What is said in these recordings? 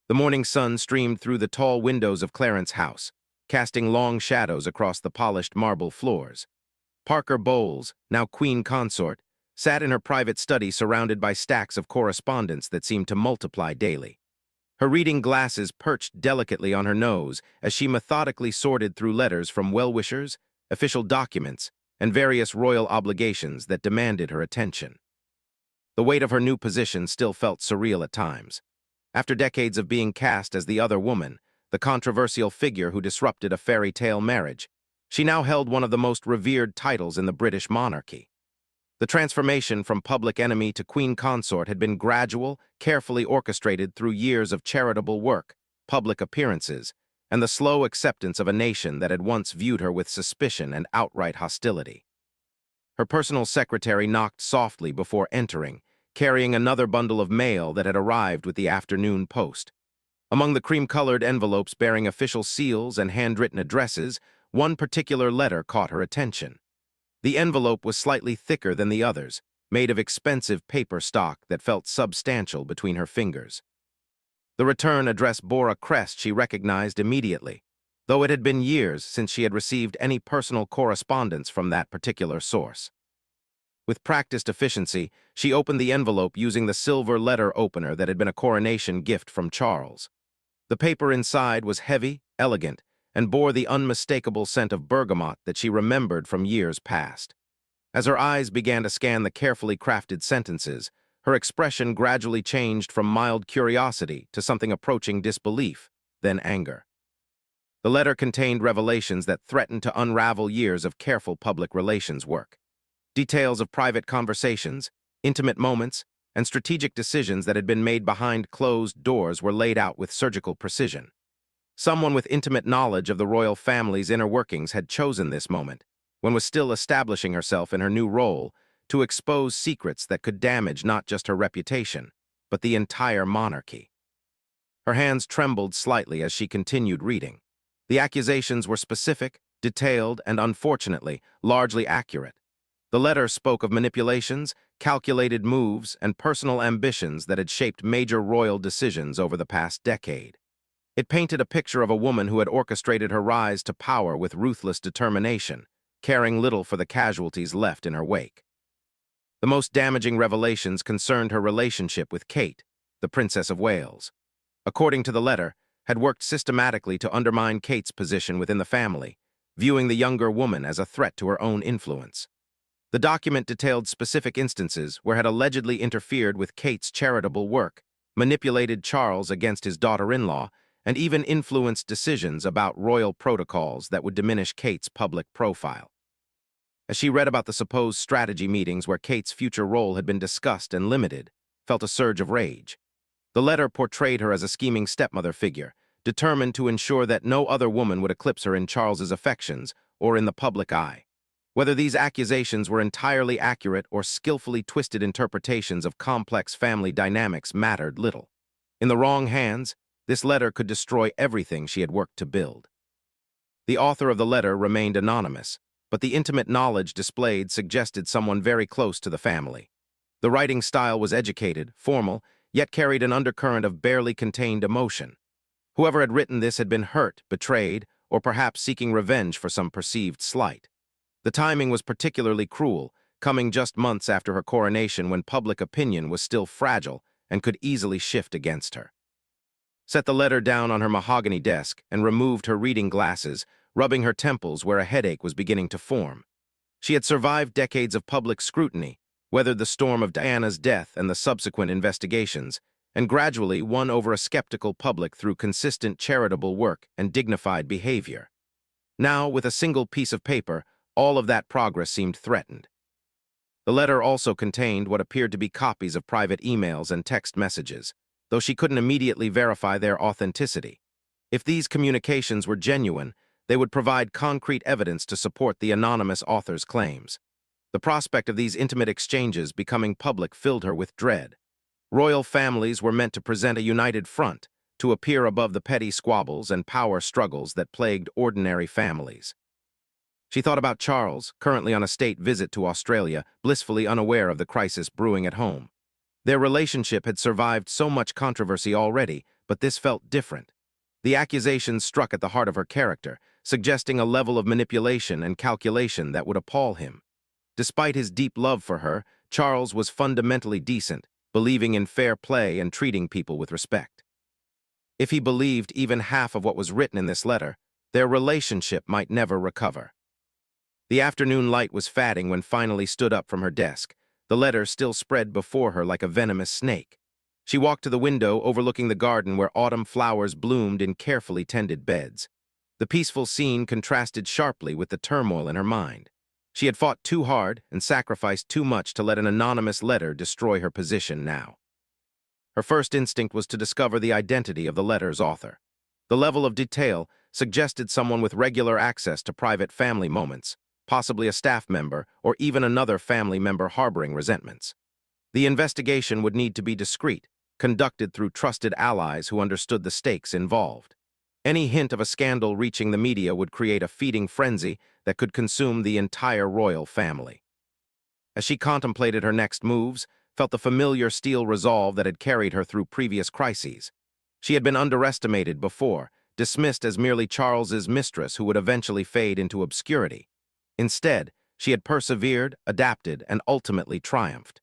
The morning sun streamed through the tall windows of Clarence's house, casting long shadows across the polished marble floors. Parker Bowles, now queen consort, sat in her private study surrounded by stacks of correspondence that seemed to multiply daily. Her reading glasses perched delicately on her nose as she methodically sorted through letters from well-wishers, official documents, and various royal obligations that demanded her attention. The weight of her new position still felt surreal at times. After decades of being cast as the other woman, the controversial figure who disrupted a fairy tale marriage, she now held one of the most revered titles in the British monarchy. The transformation from public enemy to queen consort had been gradual, carefully orchestrated through years of charitable work, public appearances, and the slow acceptance of a nation that had once viewed her with suspicion and outright hostility. Her personal secretary knocked softly before entering, carrying another bundle of mail that had arrived with the afternoon post. Among the cream-colored envelopes bearing official seals and handwritten addresses, one particular letter caught her attention. The envelope was slightly thicker than the others, made of expensive paper stock that felt substantial between her fingers. The return address bore a crest she recognized immediately, though it had been years since she had received any personal correspondence from that particular source. With practiced efficiency, she opened the envelope using the silver letter opener that had been a coronation gift from Charles. The paper inside was heavy, elegant, and bore the unmistakable scent of bergamot that she remembered from years past. As her eyes began to scan the carefully crafted sentences, her expression gradually changed from mild curiosity to something approaching disbelief, then anger. The letter contained revelations that threatened to unravel years of careful public relations work. Details of private conversations, intimate moments, and strategic decisions that had been made behind closed doors were laid out with surgical precision. Someone with intimate knowledge of the royal family's inner workings had chosen this moment, when was still establishing herself in her new role, to expose secrets that could damage not just her reputation, but the entire monarchy. Her hands trembled slightly as she continued reading. The accusations were specific, detailed, and unfortunately, largely accurate. The letter spoke of manipulations, calculated moves, and personal ambitions that had shaped major royal decisions over the past decade. It painted a picture of a woman who had orchestrated her rise to power with ruthless determination, caring little for the casualties left in her wake. The most damaging revelations concerned her relationship with Kate, the Princess of Wales. According to the letter, had worked systematically to undermine Kate's position within the family, viewing the younger woman as a threat to her own influence. The document detailed specific instances where had allegedly interfered with Kate's charitable work, manipulated Charles against his daughter-in-law, and even influenced decisions about royal protocols that would diminish Kate's public profile. As she read about the supposed strategy meetings where Kate's future role had been discussed and limited, felt a surge of rage. The letter portrayed her as a scheming stepmother figure, determined to ensure that no other woman would eclipse her in Charles's affections or in the public eye. Whether these accusations were entirely accurate or skillfully twisted interpretations of complex family dynamics mattered little. In the wrong hands, this letter could destroy everything she had worked to build. The author of the letter remained anonymous, but the intimate knowledge displayed suggested someone very close to the family. The writing style was educated, formal, yet carried an undercurrent of barely contained emotion. Whoever had written this had been hurt, betrayed, or perhaps seeking revenge for some perceived slight. The timing was particularly cruel, coming just months after her coronation when public opinion was still fragile and could easily shift against her. Set the letter down on her mahogany desk and removed her reading glasses, rubbing her temples where a headache was beginning to form. She had survived decades of public scrutiny, weathered the storm of Diana's death and the subsequent investigations, and gradually won over a skeptical public through consistent charitable work and dignified behavior. Now, with a single piece of paper, all of that progress seemed threatened. The letter also contained what appeared to be copies of private emails and text messages, though she couldn't immediately verify their authenticity. If these communications were genuine, they would provide concrete evidence to support the anonymous author's claims. The prospect of these intimate exchanges becoming public filled her with dread. Royal families were meant to present a united front, to appear above the petty squabbles and power struggles that plagued ordinary families. She thought about Charles, currently on a state visit to Australia, blissfully unaware of the crisis brewing at home. Their relationship had survived so much controversy already, but this felt different. The accusations struck at the heart of her character, suggesting a level of manipulation and calculation that would appall him. Despite his deep love for her, Charles was fundamentally decent, believing in fair play and treating people with respect. If he believed even half of what was written in this letter, their relationship might never recover. The afternoon light was fading when finally stood up from her desk, the letter still spread before her like a venomous snake. She walked to the window overlooking the garden where autumn flowers bloomed in carefully tended beds. The peaceful scene contrasted sharply with the turmoil in her mind. She had fought too hard and sacrificed too much to let an anonymous letter destroy her position now. Her first instinct was to discover the identity of the letter's author. The level of detail suggested someone with regular access to private family moments, possibly a staff member or even another family member harboring resentments. The investigation would need to be discreet, conducted through trusted allies who understood the stakes involved. Any hint of a scandal reaching the media would create a feeding frenzy that could consume the entire royal family. As she contemplated her next moves, felt the familiar steel resolve that had carried her through previous crises. She had been underestimated before, dismissed as merely Charles's mistress who would eventually fade into obscurity. Instead, she had persevered, adapted, and ultimately triumphed.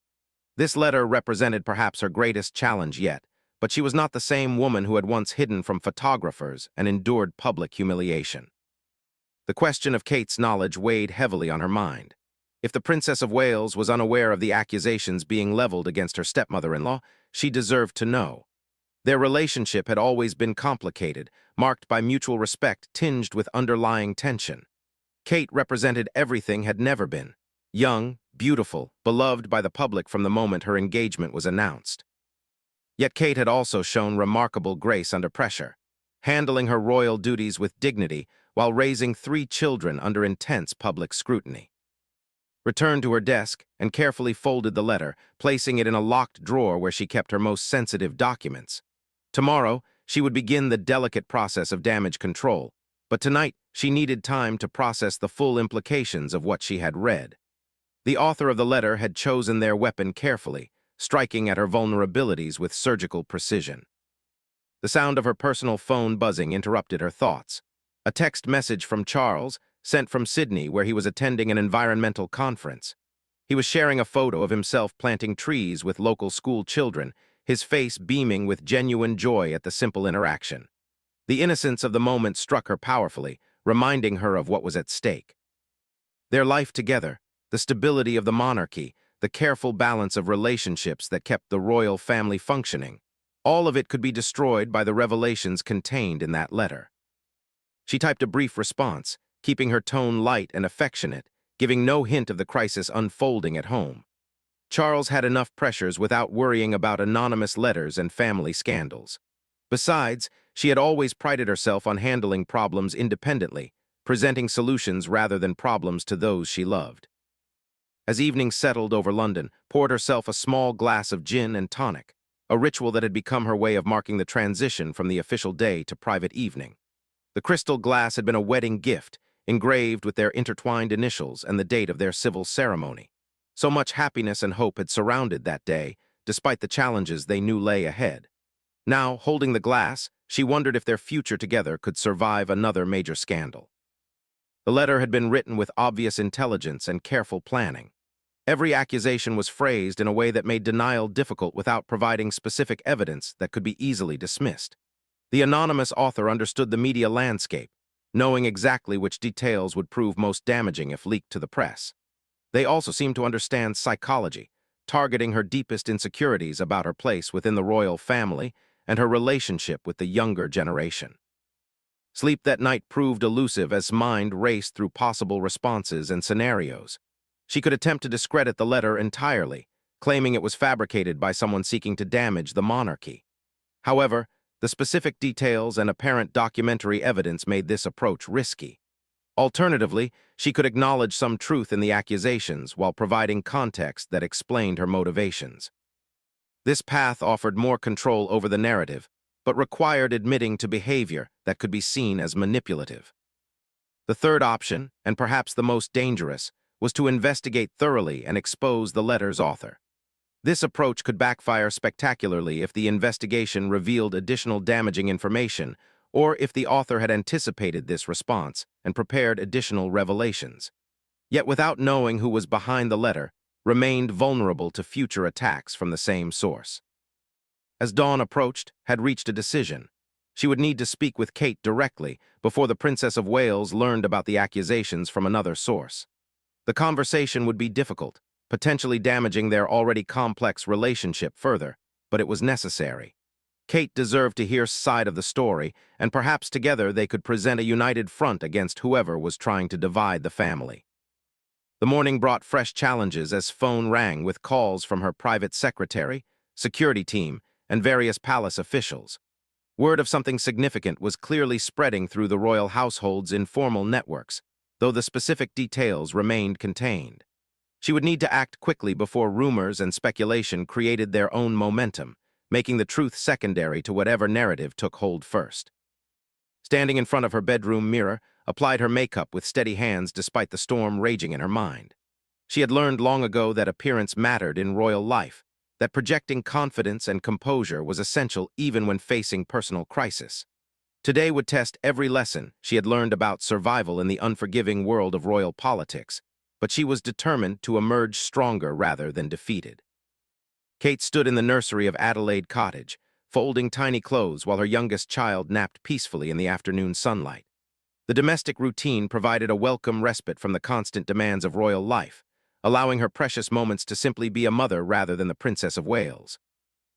This letter represented perhaps her greatest challenge yet, but she was not the same woman who had once hidden from photographers and endured public humiliation. The question of Kate's knowledge weighed heavily on her mind. If the Princess of Wales was unaware of the accusations being leveled against her stepmother-in-law, she deserved to know. Their relationship had always been complicated, marked by mutual respect tinged with underlying tension. Kate represented everything had never been. Young, beautiful, beloved by the public from the moment her engagement was announced. Yet Kate had also shown remarkable grace under pressure, handling her royal duties with dignity while raising 3 children under intense public scrutiny. Returned to her desk and carefully folded the letter, placing it in a locked drawer where she kept her most sensitive documents. Tomorrow, she would begin the delicate process of damage control, but tonight she needed time to process the full implications of what she had read. The author of the letter had chosen their weapon carefully, striking at her vulnerabilities with surgical precision. The sound of her personal phone buzzing interrupted her thoughts. A text message from Charles, sent from Sydney where he was attending an environmental conference. He was sharing a photo of himself planting trees with local school children, his face beaming with genuine joy at the simple interaction. The innocence of the moment struck her powerfully, reminding her of what was at stake. Their life together, the stability of the monarchy, the careful balance of relationships that kept the royal family functioning, all of it could be destroyed by the revelations contained in that letter. She typed a brief response, keeping her tone light and affectionate, giving no hint of the crisis unfolding at home. Charles had enough pressures without worrying about anonymous letters and family scandals. Besides, she had always prided herself on handling problems independently, presenting solutions rather than problems to those she loved. As evening settled over London, poured herself a small glass of gin and tonic, a ritual that had become her way of marking the transition from the official day to private evening. The crystal glass had been a wedding gift, engraved with their intertwined initials and the date of their civil ceremony. So much happiness and hope had surrounded that day, despite the challenges they knew lay ahead. Now, holding the glass, she wondered if their future together could survive another major scandal. The letter had been written with obvious intelligence and careful planning. Every accusation was phrased in a way that made denial difficult without providing specific evidence that could be easily dismissed. The anonymous author understood the media landscape, knowing exactly which details would prove most damaging if leaked to the press. They also seemed to understand psychology, targeting her deepest insecurities about her place within the royal family and her relationship with the younger generation. Sleep that night proved elusive as mind raced through possible responses and scenarios. She could attempt to discredit the letter entirely, claiming it was fabricated by someone seeking to damage the monarchy. However, the specific details and apparent documentary evidence made this approach risky. Alternatively, she could acknowledge some truth in the accusations while providing context that explained her motivations. This path offered more control over the narrative, but required admitting to behavior that could be seen as manipulative. The third option, and perhaps the most dangerous, was to investigate thoroughly and expose the letter's author. This approach could backfire spectacularly if the investigation revealed additional damaging information, or if the author had anticipated this response and prepared additional revelations. Yet without knowing who was behind the letter, remained vulnerable to future attacks from the same source. As dawn approached, had reached a decision. She would need to speak with Kate directly before the Princess of Wales learned about the accusations from another source. The conversation would be difficult, potentially damaging their already complex relationship further, but it was necessary. Kate deserved to hear her side of the story, and perhaps together they could present a united front against whoever was trying to divide the family. The morning brought fresh challenges as phone rang with calls from her private secretary, security team, and various palace officials. Word of something significant was clearly spreading through the royal household's informal networks, though the specific details remained contained. She would need to act quickly before rumors and speculation created their own momentum, making the truth secondary to whatever narrative took hold first. Standing in front of her bedroom mirror, applied her makeup with steady hands despite the storm raging in her mind. She had learned long ago that appearance mattered in royal life, that projecting confidence and composure was essential even when facing personal crisis. Today would test every lesson she had learned about survival in the unforgiving world of royal politics, but she was determined to emerge stronger rather than defeated. Kate stood in the nursery of Adelaide Cottage, folding tiny clothes while her youngest child napped peacefully in the afternoon sunlight. The domestic routine provided a welcome respite from the constant demands of royal life, allowing her precious moments to simply be a mother rather than the Princess of Wales.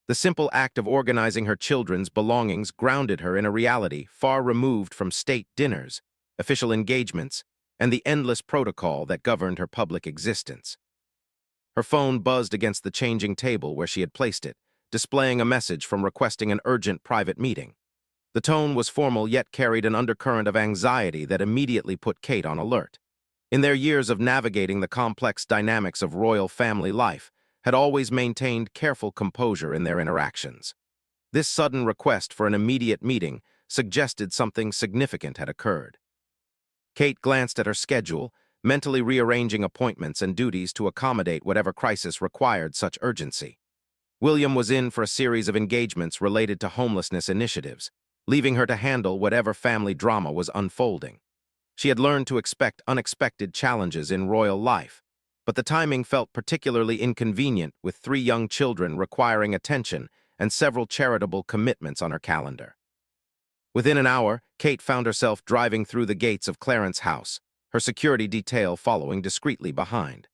The simple act of organizing her children's belongings grounded her in a reality far removed from state dinners, official engagements, and the endless protocol that governed her public existence. Her phone buzzed against the changing table where she had placed it, displaying a message from requesting an urgent private meeting. The tone was formal yet carried an undercurrent of anxiety that immediately put Kate on alert. In their years of navigating the complex dynamics of royal family life, had always maintained careful composure in their interactions. This sudden request for an immediate meeting suggested something significant had occurred. Kate glanced at her schedule, mentally rearranging appointments and duties to accommodate whatever crisis required such urgency. William was in for a series of engagements related to homelessness initiatives, leaving her to handle whatever family drama was unfolding. She had learned to expect unexpected challenges in royal life, but the timing felt particularly inconvenient with 3 young children requiring attention and several charitable commitments on her calendar. Within an hour, Kate found herself driving through the gates of Clarence's house, her security detail following discreetly behind.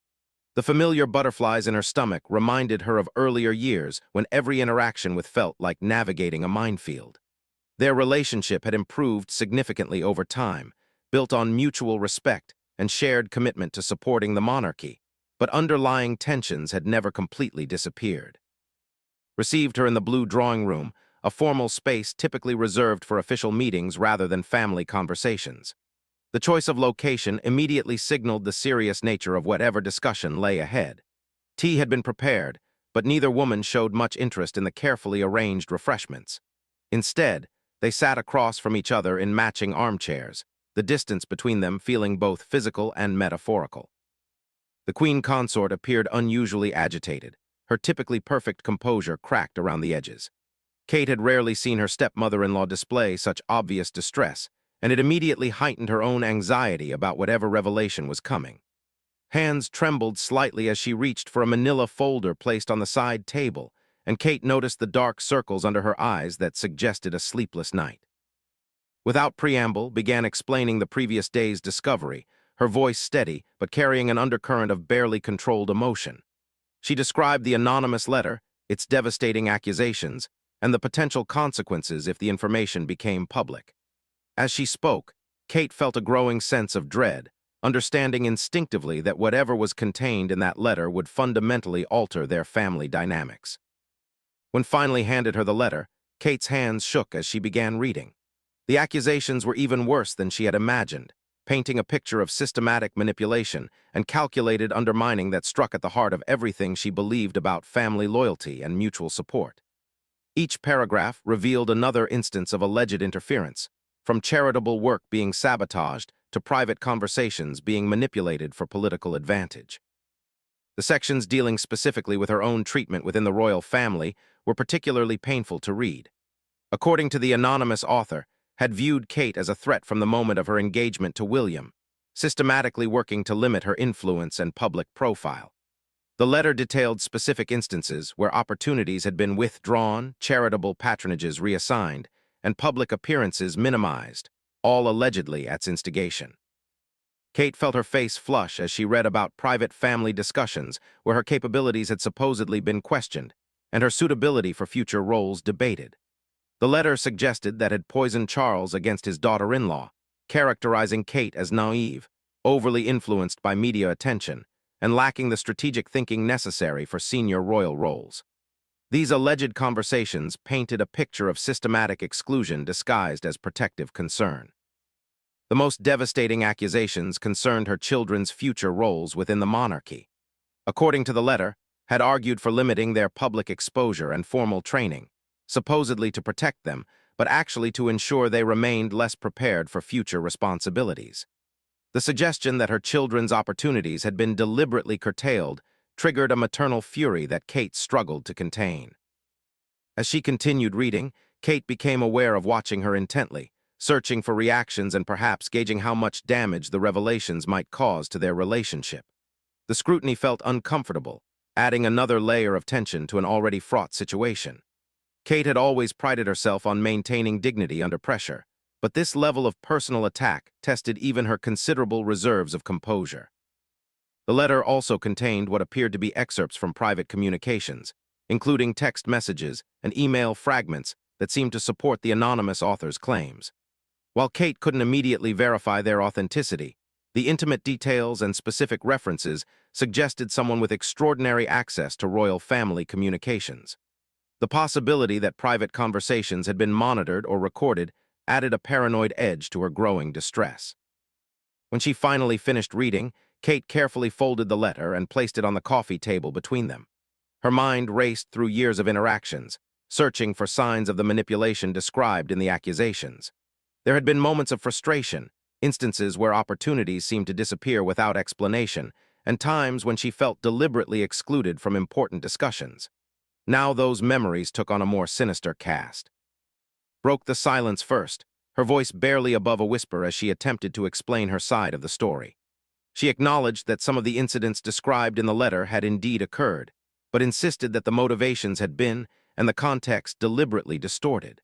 The familiar butterflies in her stomach reminded her of earlier years when every interaction with felt like navigating a minefield. Their relationship had improved significantly over time, built on mutual respect and shared commitment to supporting the monarchy, but underlying tensions had never completely disappeared. Received her in the blue drawing room, a formal space typically reserved for official meetings rather than family conversations. The choice of location immediately signaled the serious nature of whatever discussion lay ahead. Tea had been prepared, but neither woman showed much interest in the carefully arranged refreshments. Instead, they sat across from each other in matching armchairs, the distance between them feeling both physical and metaphorical. The queen consort appeared unusually agitated, her typically perfect composure cracked around the edges. Kate had rarely seen her stepmother-in-law display such obvious distress, and it immediately heightened her own anxiety about whatever revelation was coming. Hands trembled slightly as she reached for a manila folder placed on the side table, and Kate noticed the dark circles under her eyes that suggested a sleepless night. Without preamble, began explaining the previous day's discovery, her voice steady but carrying an undercurrent of barely controlled emotion. She described the anonymous letter, its devastating accusations, and the potential consequences if the information became public. As she spoke, Kate felt a growing sense of dread, understanding instinctively that whatever was contained in that letter would fundamentally alter their family dynamics. When finally handed her the letter, Kate's hands shook as she began reading. The accusations were even worse than she had imagined, painting a picture of systematic manipulation and calculated undermining that struck at the heart of everything she believed about family loyalty and mutual support. Each paragraph revealed another instance of alleged interference, from charitable work being sabotaged to private conversations being manipulated for political advantage. The sections dealing specifically with her own treatment within the royal family were particularly painful to read. According to the anonymous author, had viewed Kate as a threat from the moment of her engagement to William, systematically working to limit her influence and public profile. The letter detailed specific instances where opportunities had been withdrawn, charitable patronages reassigned, and public appearances minimized, all allegedly at its instigation. Kate felt her face flush as she read about private family discussions where her capabilities had supposedly been questioned and her suitability for future roles debated. The letter suggested that had poisoned Charles against his daughter-in-law, characterizing Kate as naive, overly influenced by media attention, and lacking the strategic thinking necessary for senior royal roles. These alleged conversations painted a picture of systematic exclusion disguised as protective concern. The most devastating accusations concerned her children's future roles within the monarchy. According to the letter, had argued for limiting their public exposure and formal training, supposedly to protect them, but actually to ensure they remained less prepared for future responsibilities. The suggestion that her children's opportunities had been deliberately curtailed triggered a maternal fury that Kate struggled to contain. As she continued reading, Kate became aware of watching her intently, searching for reactions and perhaps gauging how much damage the revelations might cause to their relationship. The scrutiny felt uncomfortable, adding another layer of tension to an already fraught situation. Kate had always prided herself on maintaining dignity under pressure, but this level of personal attack tested even her considerable reserves of composure. The letter also contained what appeared to be excerpts from private communications, including text messages and email fragments that seemed to support the anonymous author's claims. While Kate couldn't immediately verify their authenticity, the intimate details and specific references suggested someone with extraordinary access to royal family communications. The possibility that private conversations had been monitored or recorded added a paranoid edge to her growing distress. When she finally finished reading, Kate carefully folded the letter and placed it on the coffee table between them. Her mind raced through years of interactions, searching for signs of the manipulation described in the accusations. There had been moments of frustration, instances where opportunities seemed to disappear without explanation, and times when she felt deliberately excluded from important discussions. Now those memories took on a more sinister cast. Broke the silence first, her voice barely above a whisper as she attempted to explain her side of the story. She acknowledged that some of the incidents described in the letter had indeed occurred, but insisted that the motivations had been, and the context deliberately distorted.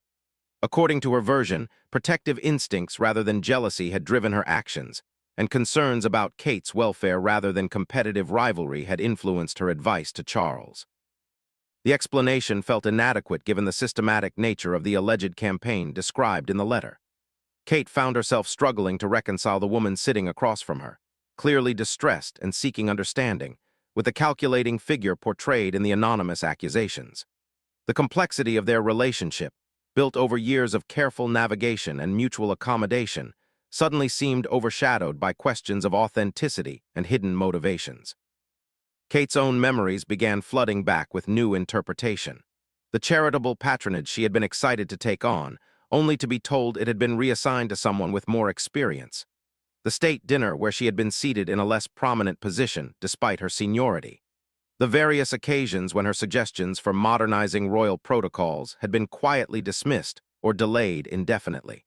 According to her version, protective instincts rather than jealousy had driven her actions, and concerns about Kate's welfare rather than competitive rivalry had influenced her advice to Charles. The explanation felt inadequate given the systematic nature of the alleged campaign described in the letter. Kate found herself struggling to reconcile the woman sitting across from her, clearly distressed and seeking understanding, with the calculating figure portrayed in the anonymous accusations. The complexity of their relationship, built over years of careful navigation and mutual accommodation, suddenly seemed overshadowed by questions of authenticity and hidden motivations. Kate's own memories began flooding back with new interpretation. The charitable patronage she had been excited to take on, only to be told it had been reassigned to someone with more experience. The state dinner where she had been seated in a less prominent position despite her seniority. The various occasions when her suggestions for modernizing royal protocols had been quietly dismissed or delayed indefinitely.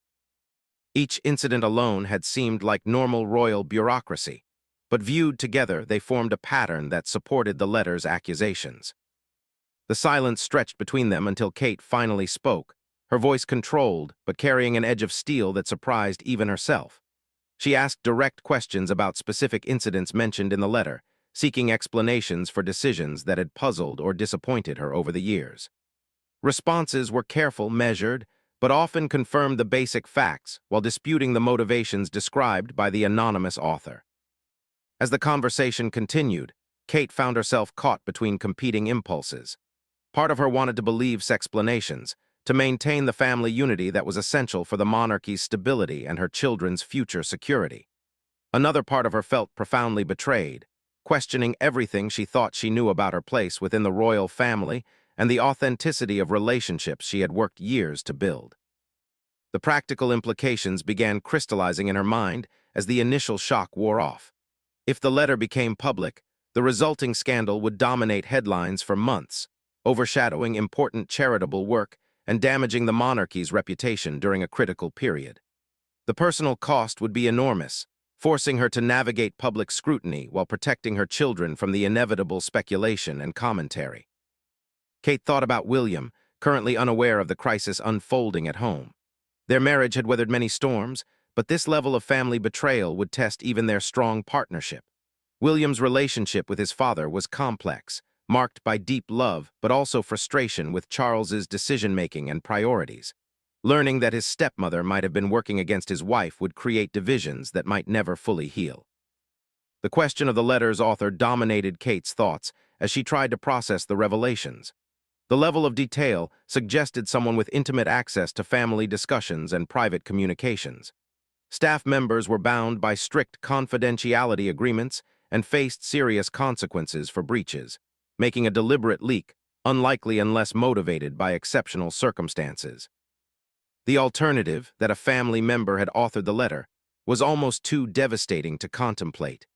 Each incident alone had seemed like normal royal bureaucracy, but viewed together they formed a pattern that supported the letter's accusations. The silence stretched between them until Kate finally spoke, her voice controlled but carrying an edge of steel that surprised even herself. She asked direct questions about specific incidents mentioned in the letter, seeking explanations for decisions that had puzzled or disappointed her over the years. Responses were careful, measured, but often confirmed the basic facts while disputing the motivations described by the anonymous author. As the conversation continued, Kate found herself caught between competing impulses. Part of her wanted to believe explanations, to maintain the family unity that was essential for the monarchy's stability and her children's future security. Another part of her felt profoundly betrayed, questioning everything she thought she knew about her place within the royal family and the authenticity of relationships she had worked years to build. The practical implications began crystallizing in her mind as the initial shock wore off. If the letter became public, The resulting scandal would dominate headlines for months, overshadowing important charitable work and damaging the monarchy's reputation during a critical period. The personal cost would be enormous, forcing her to navigate public scrutiny while protecting her children from the inevitable speculation and commentary. Kate thought about William, currently unaware of the crisis unfolding at home. Their marriage had weathered many storms, but this level of family betrayal would test even their strong partnership. William's relationship with his father was complex, marked by deep love but also frustration with Charles's decision-making and priorities. Learning that his stepmother might have been working against his wife would create divisions that might never fully heal. The question of the letter's author dominated Kate's thoughts as she tried to process the revelations. The level of detail suggested someone with intimate access to family discussions and private communications. Staff members were bound by strict confidentiality agreements and faced serious consequences for breaches, making a deliberate leak unlikely unless motivated by exceptional circumstances. The alternative, that a family member had authored the letter, was almost too devastating to contemplate.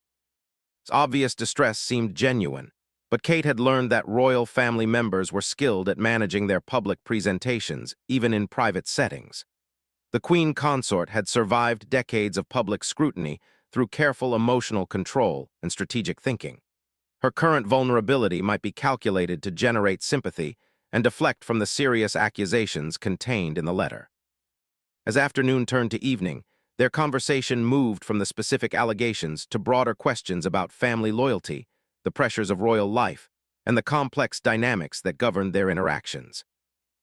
Obvious distress seemed genuine, but Kate had learned that royal family members were skilled at managing their public presentations, even in private settings. The Queen Consort had survived decades of public scrutiny through careful emotional control and strategic thinking. Her current vulnerability might be calculated to generate sympathy and deflect from the serious accusations contained in the letter. As afternoon turned to evening, their conversation moved from the specific allegations to broader questions about family loyalty, the pressures of royal life, and the complex dynamics that governed their interactions.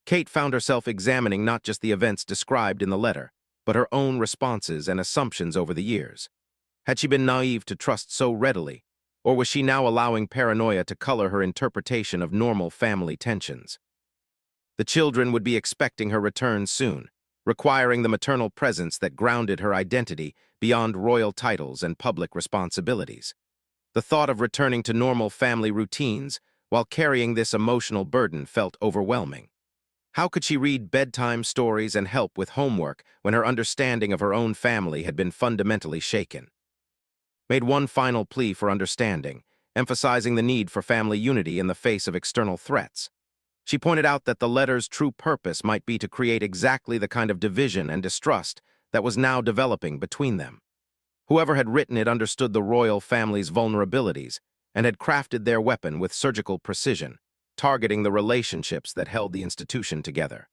Kate found herself examining not just the events described in the letter, but her own responses and assumptions over the years. Had she been naive to trust so readily, or was she now allowing paranoia to color her interpretation of normal family tensions? The children would be expecting her return soon, requiring the maternal presence that grounded her identity beyond royal titles and public responsibilities. The thought of returning to normal family routines while carrying this emotional burden felt overwhelming. How could she read bedtime stories and help with homework when her understanding of her own family had been fundamentally shaken? Made one final plea for understanding, emphasizing the need for family unity in the face of external threats. She pointed out that the letter's true purpose might be to create exactly the kind of division and distrust that was now developing between them. Whoever had written it understood the royal family's vulnerabilities and had crafted their weapon with surgical precision, targeting the relationships that held the institution together.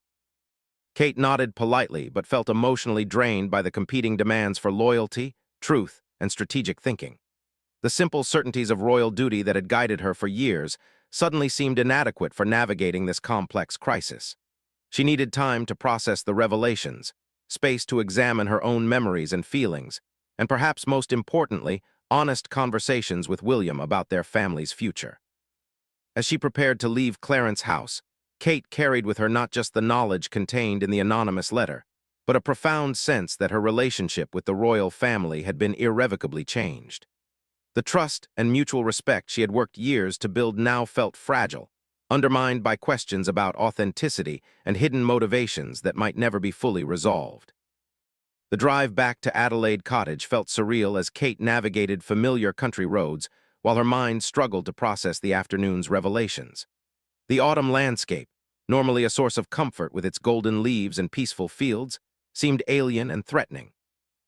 Kate nodded politely but felt emotionally drained by the competing demands for loyalty, truth, and strategic thinking. The simple certainties of royal duty that had guided her for years suddenly seemed inadequate for navigating this complex crisis. She needed time to process the revelations, space to examine her own memories and feelings, and perhaps most importantly, honest conversations with William about their family's future. As she prepared to leave Clarence House, Kate carried with her not just the knowledge contained in the anonymous letter, but a profound sense that her relationship with the royal family had been irrevocably changed. The trust and mutual respect she had worked years to build now felt fragile, undermined by questions about authenticity and hidden motivations that might never be fully resolved. The drive back to Adelaide Cottage felt surreal as Kate navigated familiar country roads while her mind struggled to process the afternoon's revelations. The autumn landscape, normally a source of comfort with its golden leaves and peaceful fields, seemed alien and threatening.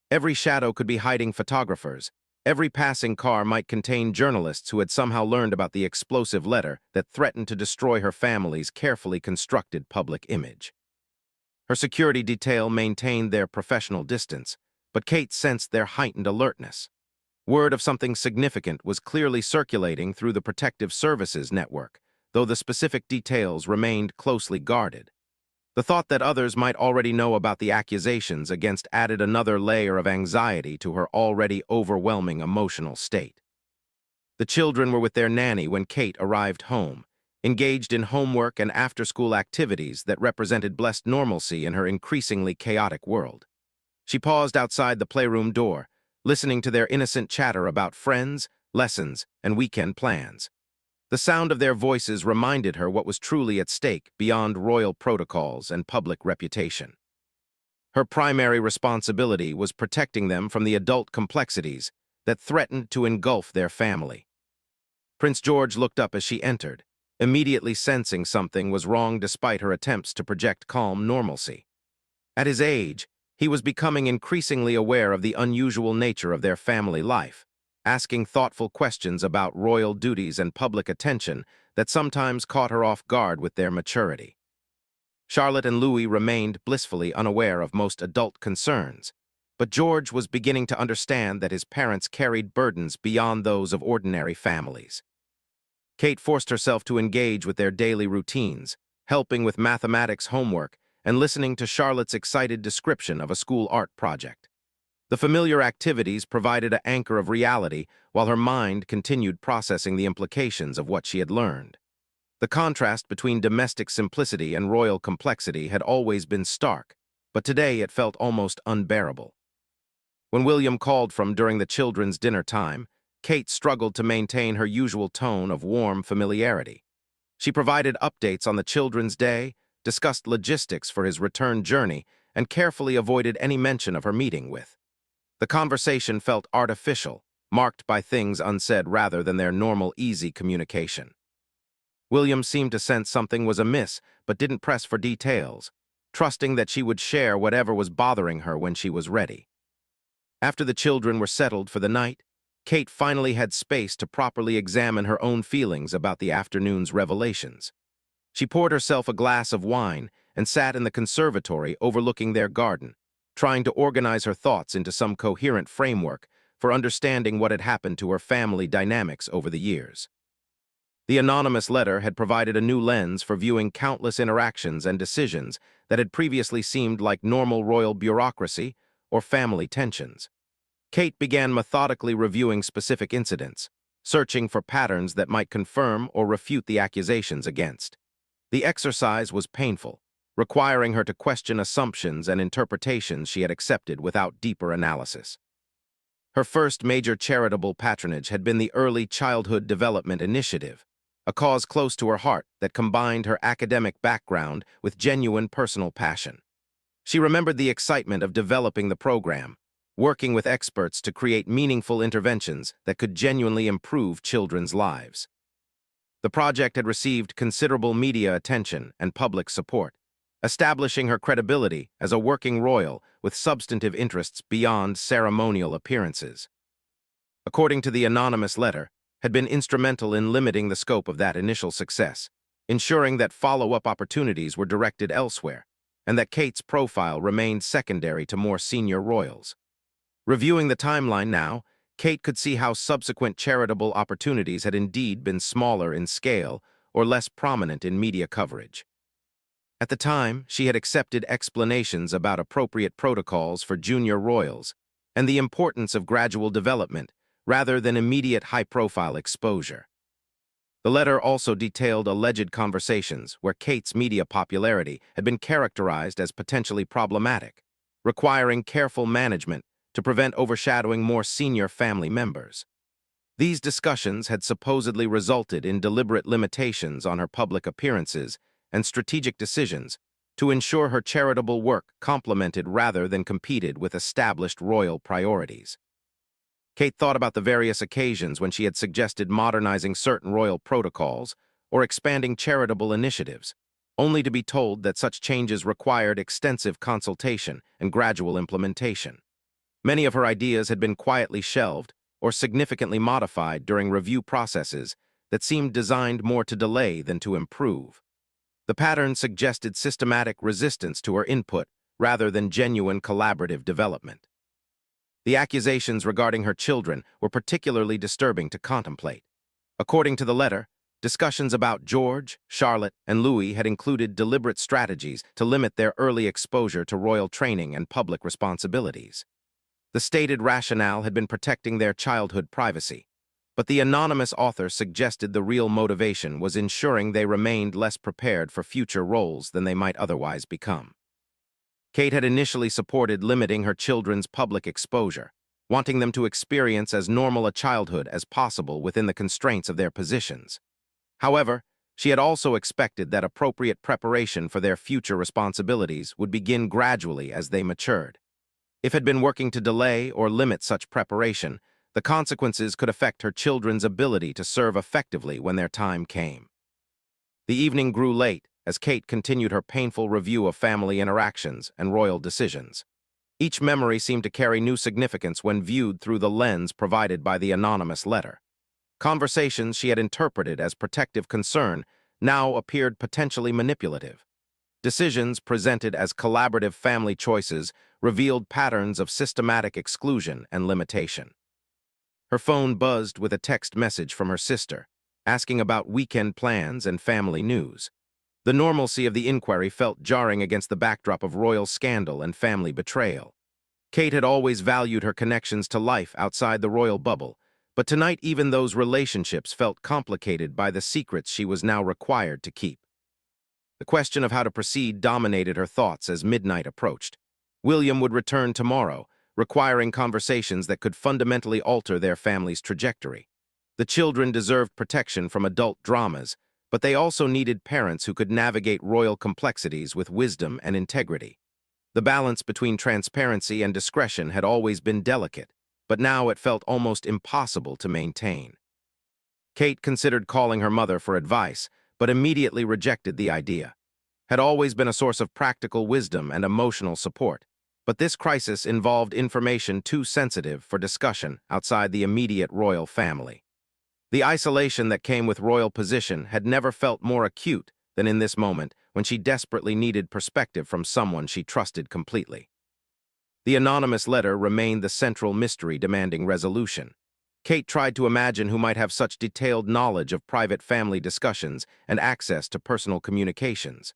Every shadow could be hiding photographers. Every passing car might contain journalists who had somehow learned about the explosive letter that threatened to destroy her family's carefully constructed public image. Her security detail maintained their professional distance, but Kate sensed their heightened alertness. Word of something significant was clearly circulating through the Protective Services network, though the specific details remained closely guarded. The thought that others might already know about the accusations against added another layer of anxiety to her already overwhelming emotional state. The children were with their nanny when Kate arrived home, engaged in homework and after-school activities that represented blessed normalcy in her increasingly chaotic world. She paused outside the playroom door, listening to their innocent chatter about friends, lessons, and weekend plans. The sound of their voices reminded her what was truly at stake beyond royal protocols and public reputation. Her primary responsibility was protecting them from the adult complexities that threatened to engulf their family. Prince George looked up as she entered, immediately sensing something was wrong despite her attempts to project calm normalcy. At his age, he was becoming increasingly aware of the unusual nature of their family life, asking thoughtful questions about royal duties and public attention that sometimes caught her off guard with their maturity. Charlotte and Louis remained blissfully unaware of most adult concerns, but George was beginning to understand that his parents carried burdens beyond those of ordinary families. Kate forced herself to engage with their daily routines, helping with mathematics homework and listening to Charlotte's excited description of a school art project. The familiar activities provided an anchor of reality while her mind continued processing the implications of what she had learned. The contrast between domestic simplicity and royal complexity had always been stark, but today it felt almost unbearable. When William called from during the children's dinner time, Kate struggled to maintain her usual tone of warm familiarity. She provided updates on the children's day, discussed logistics for his return journey, and carefully avoided any mention of her meeting with. The conversation felt artificial, marked by things unsaid rather than their normal, easy communication. William seemed to sense something was amiss, but didn't press for details, trusting that she would share whatever was bothering her when she was ready. After the children were settled for the night, Kate finally had space to properly examine her own feelings about the afternoon's revelations. She poured herself a glass of wine and sat in the conservatory overlooking their garden, trying to organize her thoughts into some coherent framework for understanding what had happened to her family dynamics over the years. The anonymous letter had provided a new lens for viewing countless interactions and decisions that had previously seemed like normal royal bureaucracy or family tensions. Kate began methodically reviewing specific incidents, searching for patterns that might confirm or refute the accusations against. The exercise was painful, requiring her to question assumptions and interpretations she had accepted without deeper analysis. Her first major charitable patronage had been the Early Childhood Development Initiative, a cause close to her heart that combined her academic background with genuine personal passion. She remembered the excitement of developing the program, working with experts to create meaningful interventions that could genuinely improve children's lives. The project had received considerable media attention and public support, establishing her credibility as a working royal with substantive interests beyond ceremonial appearances. According to the anonymous letter, had been instrumental in limiting the scope of that initial success, ensuring that follow-up opportunities were directed elsewhere, and that Kate's profile remained secondary to more senior royals. Reviewing the timeline now, Kate could see how subsequent charitable opportunities had indeed been smaller in scale or less prominent in media coverage. At the time, she had accepted explanations about appropriate protocols for junior royals and the importance of gradual development rather than immediate high-profile exposure. The letter also detailed alleged conversations where Kate's media popularity had been characterized as potentially problematic, requiring careful management to prevent overshadowing more senior family members. These discussions had supposedly resulted in deliberate limitations on her public appearances and strategic decisions to ensure her charitable work complemented rather than competed with established royal priorities. Kate thought about the various occasions when she had suggested modernizing certain royal protocols or expanding charitable initiatives, only to be told that such changes required extensive consultation and gradual implementation. Many of her ideas had been quietly shelved or significantly modified during review processes that seemed designed more to delay than to improve. The pattern suggested systematic resistance to her input rather than genuine collaborative development. The accusations regarding her children were particularly disturbing to contemplate. According to the letter, discussions about George, Charlotte, and Louis had included deliberate strategies to limit their early exposure to royal training and public responsibilities. The stated rationale had been protecting their childhood privacy, but the anonymous author suggested the real motivation was ensuring they remained less prepared for future roles than they might otherwise become. Kate had initially supported limiting her children's public exposure, wanting them to experience as normal a childhood as possible within the constraints of their positions. However, she had also expected that appropriate preparation for their future responsibilities would begin gradually as they matured. If had been working to delay or limit such preparation, The consequences could affect her children's ability to serve effectively when their time came. The evening grew late as Kate continued her painful review of family interactions and royal decisions. Each memory seemed to carry new significance when viewed through the lens provided by the anonymous letter. Conversations she had interpreted as protective concern now appeared potentially manipulative. Decisions presented as collaborative family choices revealed patterns of systematic exclusion and limitation. Her phone buzzed with a text message from her sister, asking about weekend plans and family news. The normalcy of the inquiry felt jarring against the backdrop of royal scandal and family betrayal. Kate had always valued her connections to life outside the royal bubble, but tonight even those relationships felt complicated by the secrets she was now required to keep. The question of how to proceed dominated her thoughts as midnight approached. William would return tomorrow, requiring conversations that could fundamentally alter their family's trajectory. The children deserved protection from adult dramas, but they also needed parents who could navigate royal complexities with wisdom and integrity. The balance between transparency and discretion had always been delicate, but now it felt almost impossible to maintain. Kate considered calling her mother for advice, but immediately rejected the idea. Had always been a source of practical wisdom and emotional support, but this crisis involved information too sensitive for discussion outside the immediate royal family. The isolation that came with royal position had never felt more acute than in this moment when she desperately needed perspective from someone she trusted completely. The anonymous letter remained the central mystery demanding resolution. Kate tried to imagine who might have such detailed knowledge of private family discussions and access to personal communications.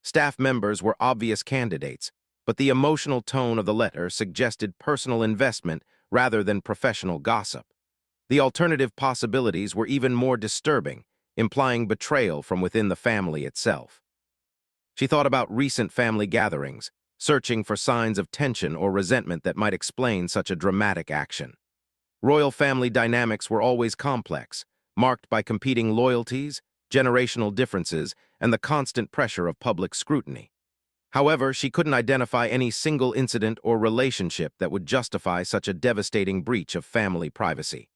Staff members were obvious candidates, but the emotional tone of the letter suggested personal investment rather than professional gossip. The alternative possibilities were even more disturbing, implying betrayal from within the family itself. She thought about recent family gatherings, searching for signs of tension or resentment that might explain such a dramatic action. Royal family dynamics were always complex, marked by competing loyalties, generational differences, and the constant pressure of public scrutiny. However, she couldn't identify any single incident or relationship that would justify such a devastating breach of family privacy.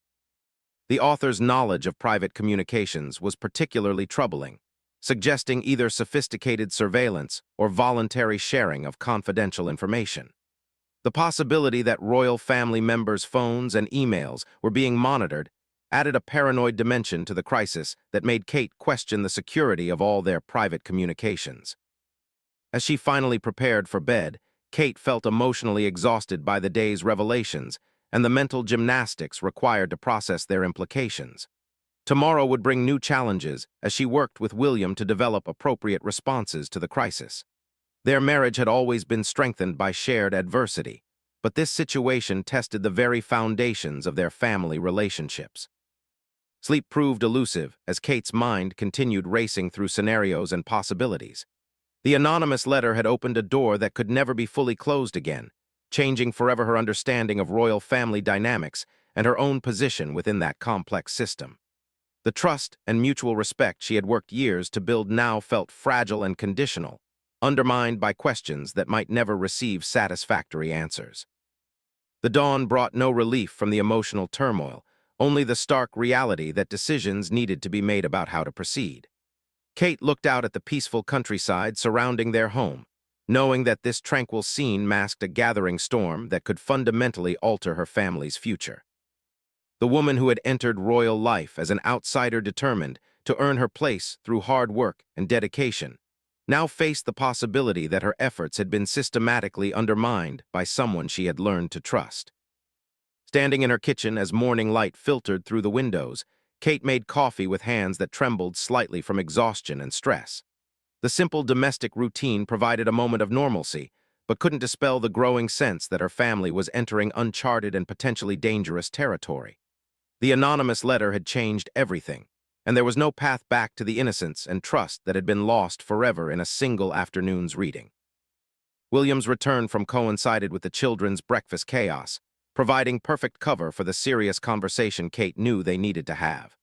The author's knowledge of private communications was particularly troubling, suggesting either sophisticated surveillance or voluntary sharing of confidential information. The possibility that royal family members' phones and emails were being monitored added a paranoid dimension to the crisis that made Kate question the security of all their private communications. As she finally prepared for bed, Kate felt emotionally exhausted by the day's revelations and the mental gymnastics required to process their implications. Tomorrow would bring new challenges as she worked with William to develop appropriate responses to the crisis. Their marriage had always been strengthened by shared adversity, but this situation tested the very foundations of their family relationships. Sleep proved elusive as Kate's mind continued racing through scenarios and possibilities. The anonymous letter had opened a door that could never be fully closed again, changing forever her understanding of royal family dynamics and her own position within that complex system. The trust and mutual respect she had worked years to build now felt fragile and conditional, undermined by questions that might never receive satisfactory answers. The dawn brought no relief from the emotional turmoil, only the stark reality that decisions needed to be made about how to proceed. Kate looked out at the peaceful countryside surrounding their home, knowing that this tranquil scene masked a gathering storm that could fundamentally alter her family's future. The woman who had entered royal life as an outsider determined to earn her place through hard work and dedication now faced the possibility that her efforts had been systematically undermined by someone she had learned to trust. Standing in her kitchen as morning light filtered through the windows, Kate made coffee with hands that trembled slightly from exhaustion and stress. The simple domestic routine provided a moment of normalcy, but couldn't dispel the growing sense that her family was entering uncharted and potentially dangerous territory. The anonymous letter had changed everything, and there was no path back to the innocence and trust that had been lost forever in a single afternoon's reading. William's return coincided with the children's breakfast chaos, providing perfect cover for the serious conversation Kate knew they needed to have.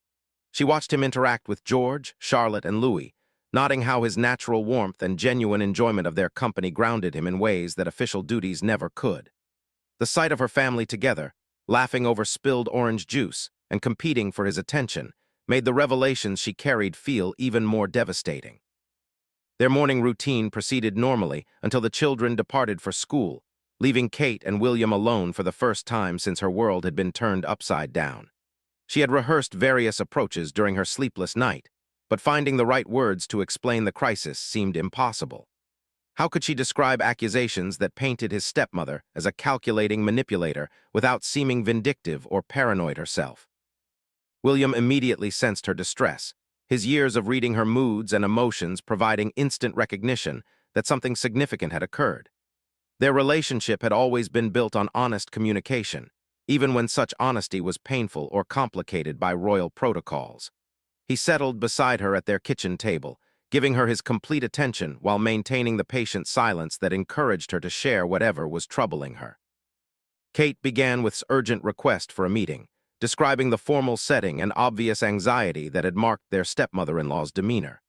She watched him interact with George, Charlotte, and Louis, noting how his natural warmth and genuine enjoyment of their company grounded him in ways that official duties never could. The sight of her family together, laughing over spilled orange juice and competing for his attention, made the revelations she carried feel even more devastating. Their morning routine proceeded normally until the children departed for school, leaving Kate and William alone for the first time since her world had been turned upside down. She had rehearsed various approaches during her sleepless night, but finding the right words to explain the crisis seemed impossible. How could she describe accusations that painted his stepmother as a calculating manipulator without seeming vindictive or paranoid herself? William immediately sensed her distress, his years of reading her moods and emotions providing instant recognition that something significant had occurred. Their relationship had always been built on honest communication, even when such honesty was painful or complicated by royal protocols. He settled beside her at their kitchen table, giving her his complete attention while maintaining the patient silence that encouraged her to share whatever was troubling her. Kate began with urgent request for a meeting, describing the formal setting and obvious anxiety that had marked their stepmother-in-law's demeanor.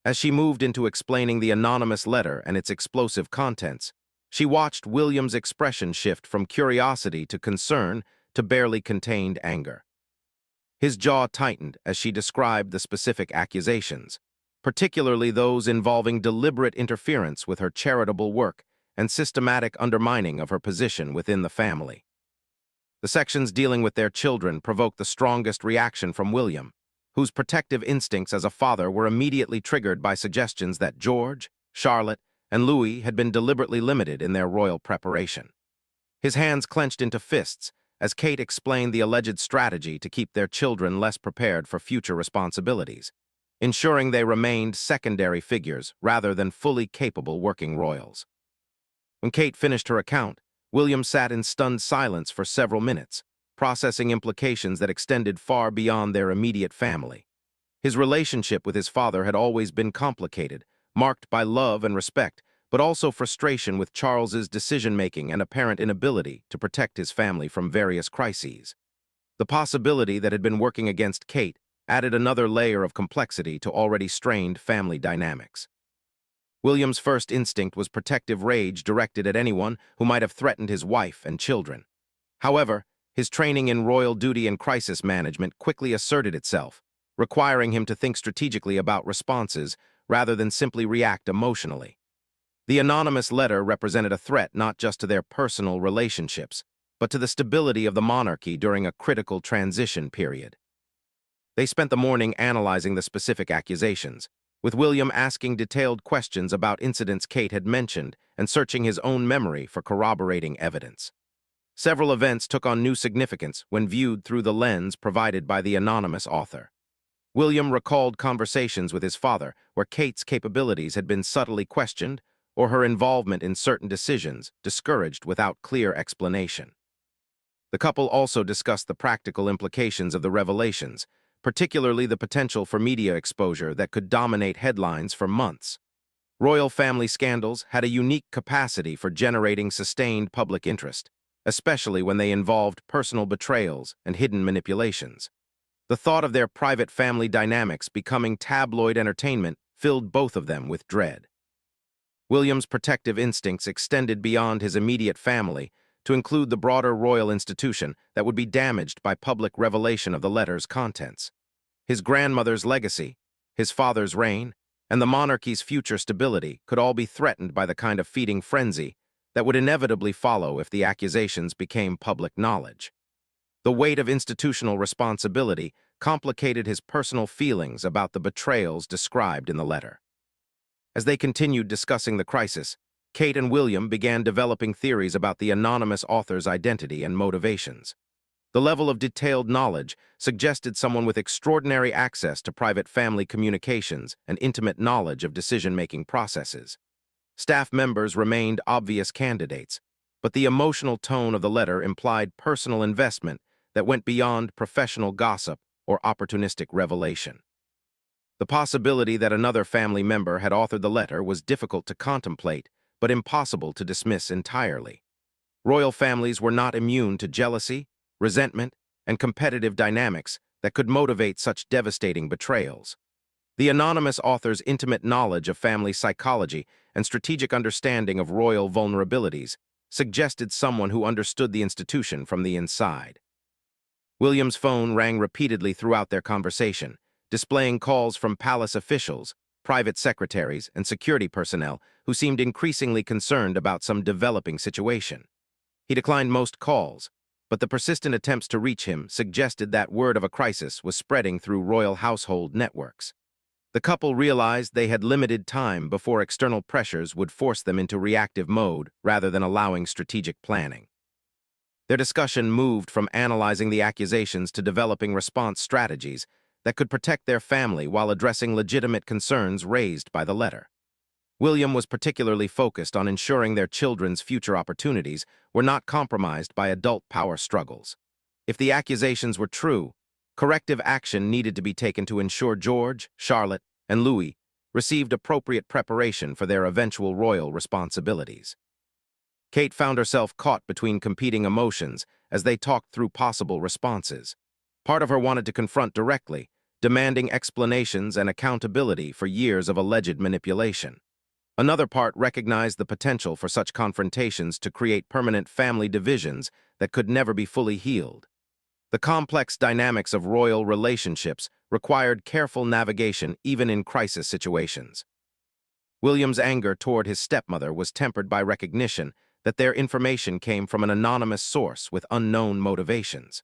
As she moved into explaining the anonymous letter and its explosive contents, she watched William's expression shift from curiosity to concern to barely contained anger. His jaw tightened as she described the specific accusations, particularly those involving deliberate interference with her charitable work and systematic undermining of her position within the family. The sections dealing with their children provoked the strongest reaction from William, whose protective instincts as a father were immediately triggered by suggestions that George, Charlotte, and Louis had been deliberately limited in their royal preparation. His hands clenched into fists as Kate explained the alleged strategy to keep their children less prepared for future responsibilities, ensuring they remained secondary figures rather than fully capable working royals. When Kate finished her account, William sat in stunned silence for several minutes, processing implications that extended far beyond their immediate family. His relationship with his father had always been complicated, marked by love and respect, but also frustration with Charles's decision-making and apparent inability to protect his family from various crises. The possibility that had been working against Kate added another layer of complexity to already strained family dynamics. William's first instinct was protective rage directed at anyone who might have threatened his wife and children. However, his training in royal duty and crisis management quickly asserted itself, requiring him to think strategically about responses rather than simply react emotionally. The anonymous letter represented a threat not just to their personal relationships, but to the stability of the monarchy during a critical transition period. They spent the morning analyzing the specific accusations, with William asking detailed questions about incidents Kate had mentioned and searching his own memory for corroborating evidence. Several events took on new significance when viewed through the lens provided by the anonymous author. William recalled conversations with his father where Kate's capabilities had been subtly questioned or her involvement in certain decisions discouraged without clear explanation. The couple also discussed the practical implications of the revelations, particularly the potential for media exposure that could dominate headlines for months. Royal family scandals had a unique capacity for generating sustained public interest, especially when they involved personal betrayals and hidden manipulations. The thought of their private family dynamics becoming tabloid entertainment filled both of them with dread. William's protective instincts extended beyond his immediate family to include the broader royal institution that would be damaged by public revelation of the letter's contents. His grandmother's legacy, his father's reign, and the monarchy's future stability could all be threatened by the kind of feeding frenzy that would inevitably follow if the accusations became public knowledge. The weight of institutional responsibility complicated his personal feelings about the betrayals described in the letter. As they continued discussing the crisis, Kate and William began developing theories about the anonymous author's identity and motivations. The level of detailed knowledge suggested someone with extraordinary access to private family communications and intimate knowledge of decision-making processes. Staff members remained obvious candidates, but the emotional tone of the letter implied personal investment that went beyond professional gossip or opportunistic revelation. The possibility that another family member had authored the letter was difficult to contemplate, but impossible to dismiss entirely. Royal families were not immune to jealousy, resentment, and competitive dynamics that could motivate such devastating betrayals. The anonymous author's intimate knowledge of family psychology and strategic understanding of royal vulnerabilities suggested someone who understood the institution from the inside. William's phone rang repeatedly throughout their conversation, displaying calls from palace officials, private secretaries, and security personnel who seemed increasingly concerned about some developing situation. He declined most calls, but the persistent attempts to reach him suggested that word of a crisis was spreading through royal household networks. The couple realized they had limited time before external pressures would force them into reactive mode rather than allowing strategic planning. Their discussion moved from analyzing the accusations to developing response strategies that could protect their family while addressing legitimate concerns raised by the letter. William was particularly focused on ensuring their children's future opportunities were not compromised by adult power struggles. If the accusations were true, corrective action needed to be taken to ensure George, Charlotte, and Louis received appropriate preparation for their eventual royal responsibilities. Kate found herself caught between competing emotions as they talked through possible responses. Part of her wanted to confront directly, demanding explanations and accountability for years of alleged manipulation. Another part recognized the potential for such confrontations to create permanent family divisions that could never be fully healed. The complex dynamics of royal relationships required careful navigation even in crisis situations. William's anger toward his stepmother was tempered by recognition that their information came from an anonymous source with unknown motivations.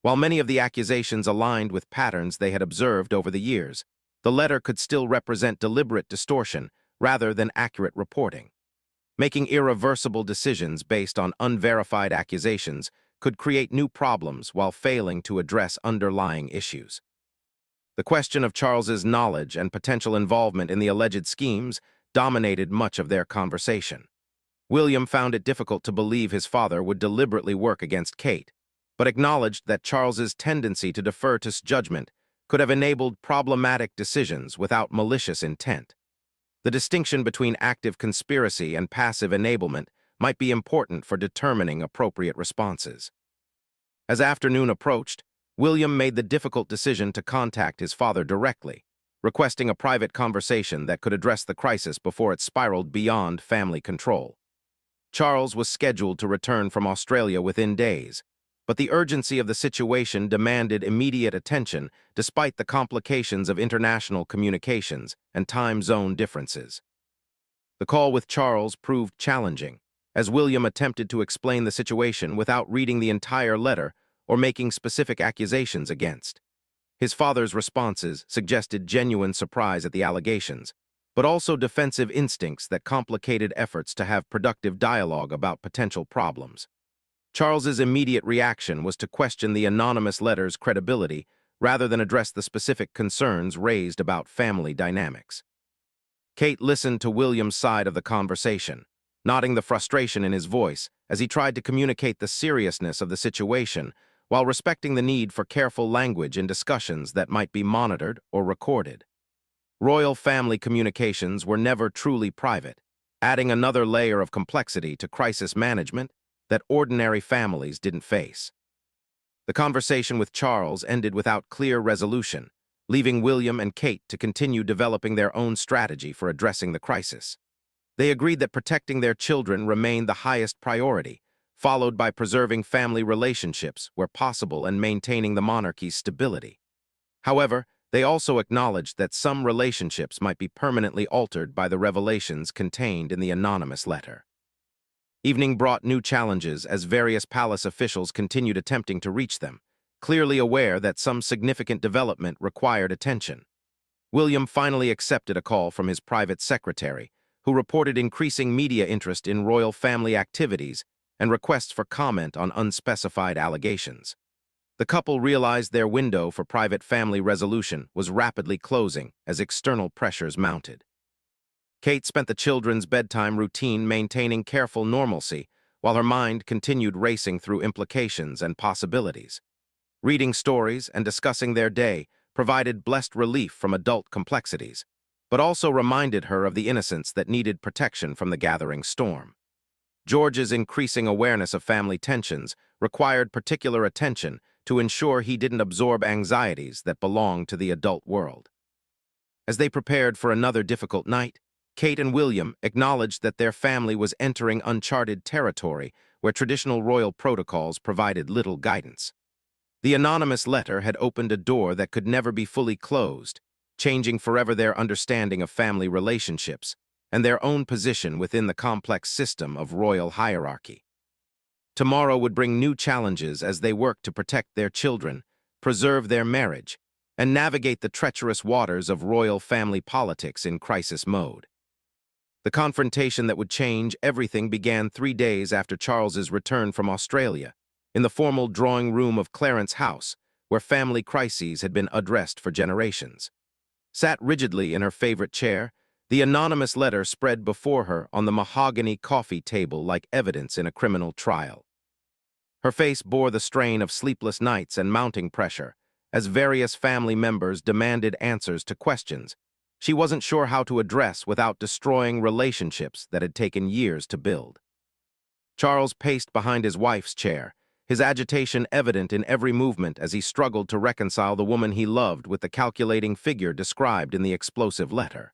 While many of the accusations aligned with patterns they had observed over the years, the letter could still represent deliberate distortion rather than accurate reporting. Making irreversible decisions based on unverified accusations could create new problems while failing to address underlying issues. The question of Charles's knowledge and potential involvement in the alleged schemes dominated much of their conversation. William found it difficult to believe his father would deliberately work against Kate, but acknowledged that Charles's tendency to defer to judgment could have enabled problematic decisions without malicious intent. The distinction between active conspiracy and passive enablement might be important for determining appropriate responses. As afternoon approached, William made the difficult decision to contact his father directly, requesting a private conversation that could address the crisis before it spiraled beyond family control. Charles was scheduled to return from Australia within days, but the urgency of the situation demanded immediate attention despite the complications of international communications and time zone differences. The call with Charles proved challenging, as William attempted to explain the situation without reading the entire letter or making specific accusations against. His father's responses suggested genuine surprise at the allegations, but also defensive instincts that complicated efforts to have productive dialogue about potential problems. Charles's immediate reaction was to question the anonymous letter's credibility rather than address the specific concerns raised about family dynamics. Kate listened to William's side of the conversation, noting the frustration in his voice as he tried to communicate the seriousness of the situation while respecting the need for careful language in discussions that might be monitored or recorded. Royal family communications were never truly private, adding another layer of complexity to crisis management that ordinary families didn't face. The conversation with Charles ended without clear resolution, leaving William and Kate to continue developing their own strategy for addressing the crisis. They agreed that protecting their children remained the highest priority, followed by preserving family relationships where possible and maintaining the monarchy's stability. However, they also acknowledged that some relationships might be permanently altered by the revelations contained in the anonymous letter. Evening brought new challenges as various palace officials continued attempting to reach them, clearly aware that some significant development required attention. William finally accepted a call from his private secretary, who reported increasing media interest in royal family activities and requests for comment on unspecified allegations. The couple realized their window for private family resolution was rapidly closing as external pressures mounted. Kate spent the children's bedtime routine maintaining careful normalcy, while her mind continued racing through implications and possibilities. Reading stories and discussing their day provided blessed relief from adult complexities, but also reminded her of the innocence that needed protection from the gathering storm. George's increasing awareness of family tensions required particular attention to ensure he didn't absorb anxieties that belonged to the adult world. As they prepared for another difficult night, Kate and William acknowledged that their family was entering uncharted territory where traditional royal protocols provided little guidance. The anonymous letter had opened a door that could never be fully closed, changing forever their understanding of family relationships and their own position within the complex system of royal hierarchy. Tomorrow would bring new challenges as they worked to protect their children, preserve their marriage, and navigate the treacherous waters of royal family politics in crisis mode. The confrontation that would change everything began 3 days after Charles's return from Australia, in the formal drawing room of Clarence House, where family crises had been addressed for generations. Sat rigidly in her favorite chair, the anonymous letter spread before her on the mahogany coffee table like evidence in a criminal trial. Her face bore the strain of sleepless nights and mounting pressure, as various family members demanded answers to questions she wasn't sure how to address without destroying relationships that had taken years to build. Charles paced behind his wife's chair, his agitation evident in every movement as he struggled to reconcile the woman he loved with the calculating figure described in the explosive letter.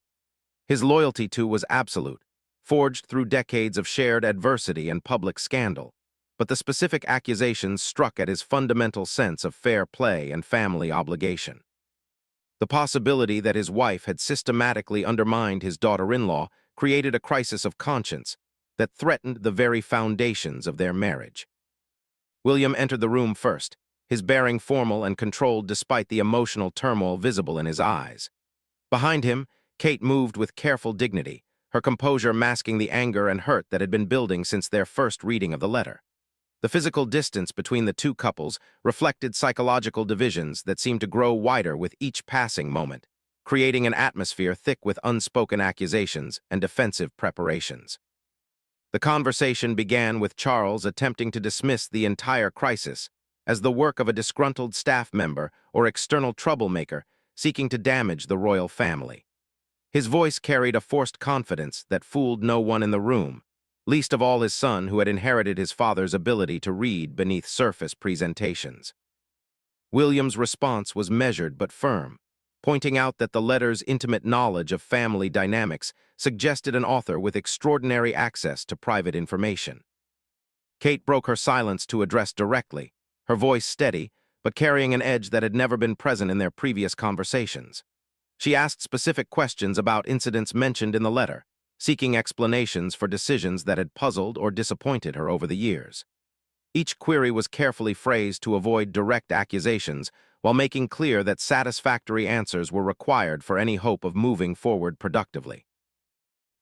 His loyalty to was absolute, forged through decades of shared adversity and public scandal, but the specific accusations struck at his fundamental sense of fair play and family obligation. The possibility that his wife had systematically undermined his daughter-in-law created a crisis of conscience that threatened the very foundations of their marriage. William entered the room first, his bearing formal and controlled despite the emotional turmoil visible in his eyes. Behind him, Kate moved with careful dignity, her composure masking the anger and hurt that had been building since their first reading of the letter. The physical distance between the two couples reflected psychological divisions that seemed to grow wider with each passing moment, creating an atmosphere thick with unspoken accusations and defensive preparations. The conversation began with Charles attempting to dismiss the entire crisis as the work of a disgruntled staff member or external troublemaker seeking to damage the royal family. His voice carried a forced confidence that fooled no one in the room, least of all his son who had inherited his father's ability to read beneath surface presentations. William's response was measured but firm, pointing out that the letter's intimate knowledge of family dynamics suggested an author with extraordinary access to private information. Kate broke her silence to address directly, her voice steady, but carrying an edge that had never been present in their previous conversations. She asked specific questions about incidents mentioned in the letter, seeking explanations for decisions that had puzzled or disappointed her over the years. Each query was carefully phrased to avoid direct accusations, while making clear that satisfactory answers were required for any hope of moving forward productively.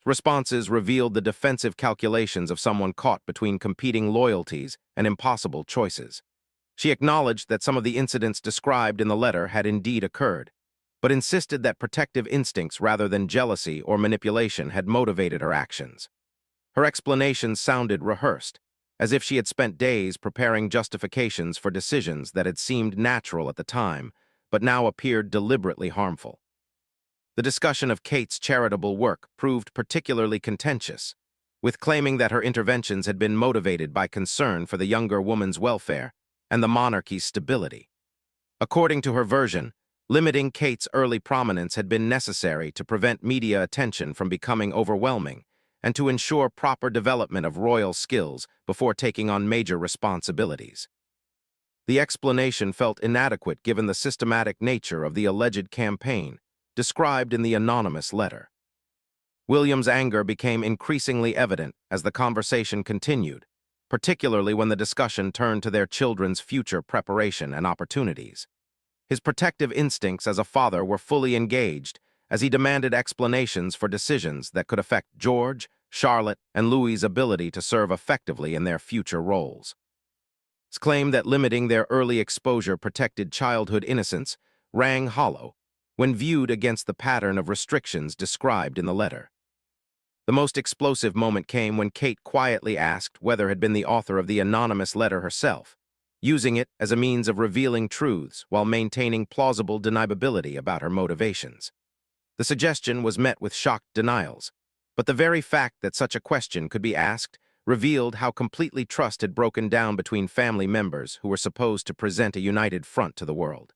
Responses revealed the defensive calculations of someone caught between competing loyalties and impossible choices. She acknowledged that some of the incidents described in the letter had indeed occurred, but insisted that protective instincts rather than jealousy or manipulation had motivated her actions. Her explanations sounded rehearsed, as if she had spent days preparing justifications for decisions that had seemed natural at the time, but now appeared deliberately harmful. The discussion of Kate's charitable work proved particularly contentious, with claiming that her interventions had been motivated by concern for the younger woman's welfare and the monarchy's stability. According to her version, limiting Kate's early prominence had been necessary to prevent media attention from becoming overwhelming and to ensure proper development of royal skills before taking on major responsibilities. The explanation felt inadequate given the systematic nature of the alleged campaign described in the anonymous letter. William's anger became increasingly evident as the conversation continued, particularly when the discussion turned to their children's future preparation and opportunities. His protective instincts as a father were fully engaged as he demanded explanations for decisions that could affect George, Charlotte, and Louis's ability to serve effectively in their future roles. His claim that limiting their early exposure protected childhood innocence rang hollow when viewed against the pattern of restrictions described in the letter. The most explosive moment came when Kate quietly asked whether had been the author of the anonymous letter herself, using it as a means of revealing truths while maintaining plausible deniability about her motivations. The suggestion was met with shocked denials, but the very fact that such a question could be asked revealed how completely trust had broken down between family members who were supposed to present a united front to the world.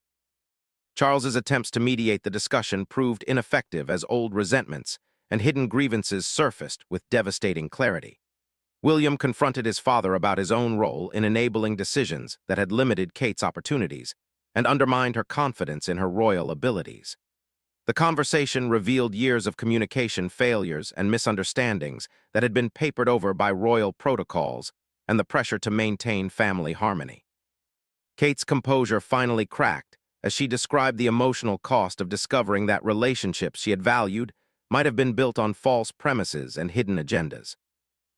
Charles's attempts to mediate the discussion proved ineffective as old resentments and hidden grievances surfaced with devastating clarity. William confronted his father about his own role in enabling decisions that had limited Kate's opportunities and undermined her confidence in her royal abilities. The conversation revealed years of communication failures and misunderstandings that had been papered over by royal protocols and the pressure to maintain family harmony. Kate's composure finally cracked as she described the emotional cost of discovering that relationships she had valued might have been built on false premises and hidden agendas.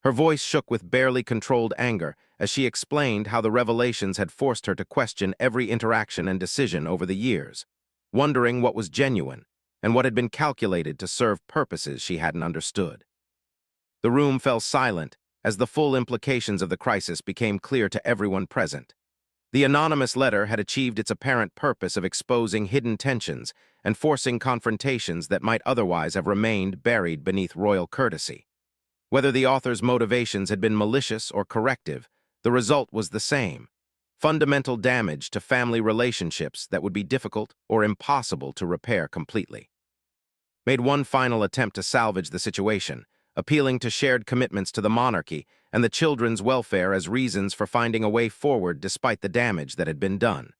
Her voice shook with barely controlled anger as she explained how the revelations had forced her to question every interaction and decision over the years, wondering what was genuine and what had been calculated to serve purposes she hadn't understood. The room fell silent as the full implications of the crisis became clear to everyone present. The anonymous letter had achieved its apparent purpose of exposing hidden tensions and forcing confrontations that might otherwise have remained buried beneath royal courtesy. Whether the author's motivations had been malicious or corrective, the result was the same: fundamental damage to family relationships that would be difficult or impossible to repair completely. Made one final attempt to salvage the situation, appealing to shared commitments to the monarchy and the children's welfare as reasons for finding a way forward despite the damage that had been done.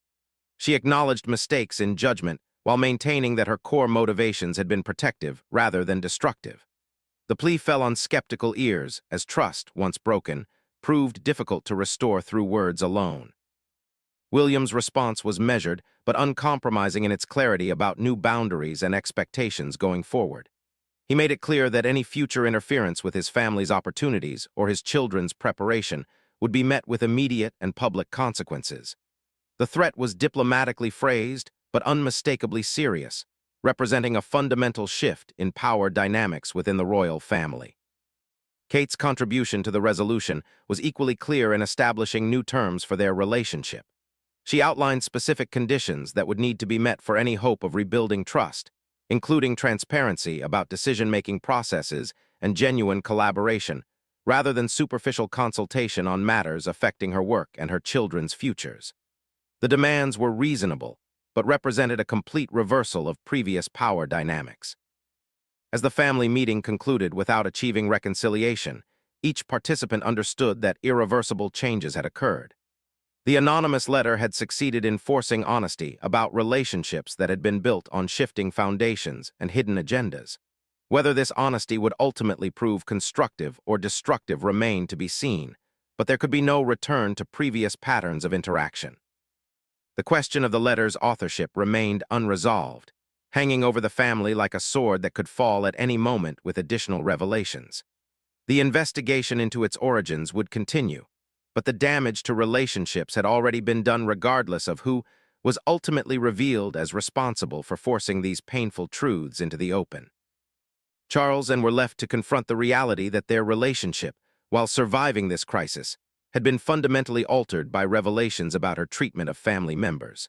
She acknowledged mistakes in judgment while maintaining that her core motivations had been protective rather than destructive. The plea fell on skeptical ears as trust, once broken, proved difficult to restore through words alone. William's response was measured but uncompromising in its clarity about new boundaries and expectations going forward. He made it clear that any future interference with his family's opportunities or his children's preparation would be met with immediate and public consequences. The threat was diplomatically phrased but unmistakably serious, representing a fundamental shift in power dynamics within the royal family. Kate's contribution to the resolution was equally clear in establishing new terms for their relationship. She outlined specific conditions that would need to be met for any hope of rebuilding trust, including transparency about decision-making processes and genuine collaboration, rather than superficial consultation on matters affecting her work and her children's futures. The demands were reasonable, but represented a complete reversal of previous power dynamics. As the family meeting concluded without achieving reconciliation, each participant understood that irreversible changes had occurred. The anonymous letter had succeeded in forcing honesty about relationships that had been built on shifting foundations and hidden agendas. Whether this honesty would ultimately prove constructive or destructive remained to be seen, but there could be no return to previous patterns of interaction. The question of the letter's authorship remained unresolved, hanging over the family like a sword that could fall at any moment with additional revelations. The investigation into its origins would continue, but the damage to relationships had already been done regardless of who was ultimately revealed as responsible for forcing these painful truths into the open. Charles and were left to confront the reality that their relationship, while surviving this crisis, had been fundamentally altered by revelations about her treatment of family members.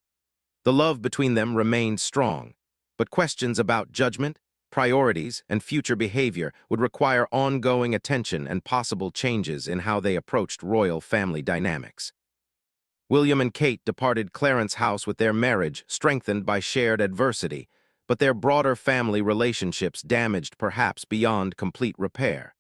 The love between them remained strong, but questions about judgment, priorities, and future behavior would require ongoing attention and possible changes in how they approached royal family dynamics. William and Kate departed Clarence House with their marriage strengthened by shared adversity, but their broader family relationships damaged perhaps beyond complete repair.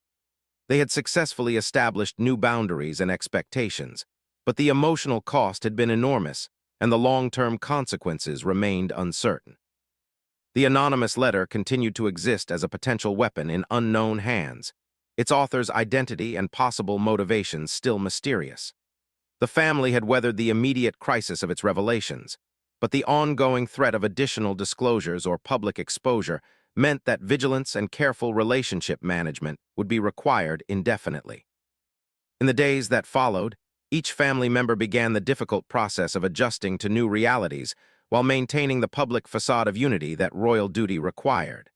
They had successfully established new boundaries and expectations, but the emotional cost had been enormous, and the long-term consequences remained uncertain. The anonymous letter continued to exist as a potential weapon in unknown hands, its author's identity and possible motivations still mysterious. The family had weathered the immediate crisis of its revelations, but the ongoing threat of additional disclosures or public exposure meant that vigilance and careful relationship management would be required indefinitely. In the days that followed, each family member began the difficult process of adjusting to new realities while maintaining the public facade of unity that royal duty required.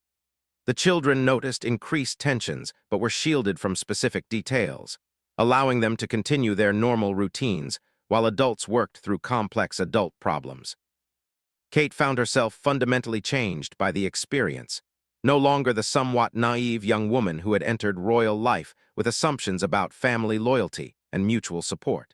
The children noticed increased tensions but were shielded from specific details, allowing them to continue their normal routines while adults worked through complex adult problems. Kate found herself fundamentally changed by the experience, no longer the somewhat naive young woman who had entered royal life with assumptions about family loyalty and mutual support.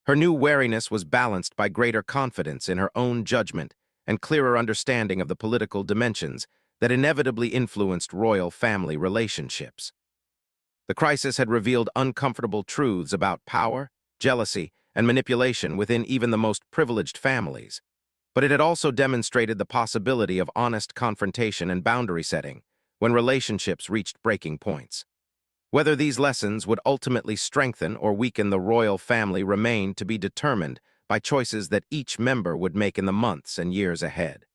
Her new wariness was balanced by greater confidence in her own judgment and clearer understanding of the political dimensions that inevitably influenced royal family relationships. The crisis had revealed uncomfortable truths about power, jealousy, and manipulation within even the most privileged families, but it had also demonstrated the possibility of honest confrontation and boundary setting when relationships reached breaking points. Whether these lessons would ultimately strengthen or weaken the royal family remained to be determined by choices that each member would make in the months and years ahead.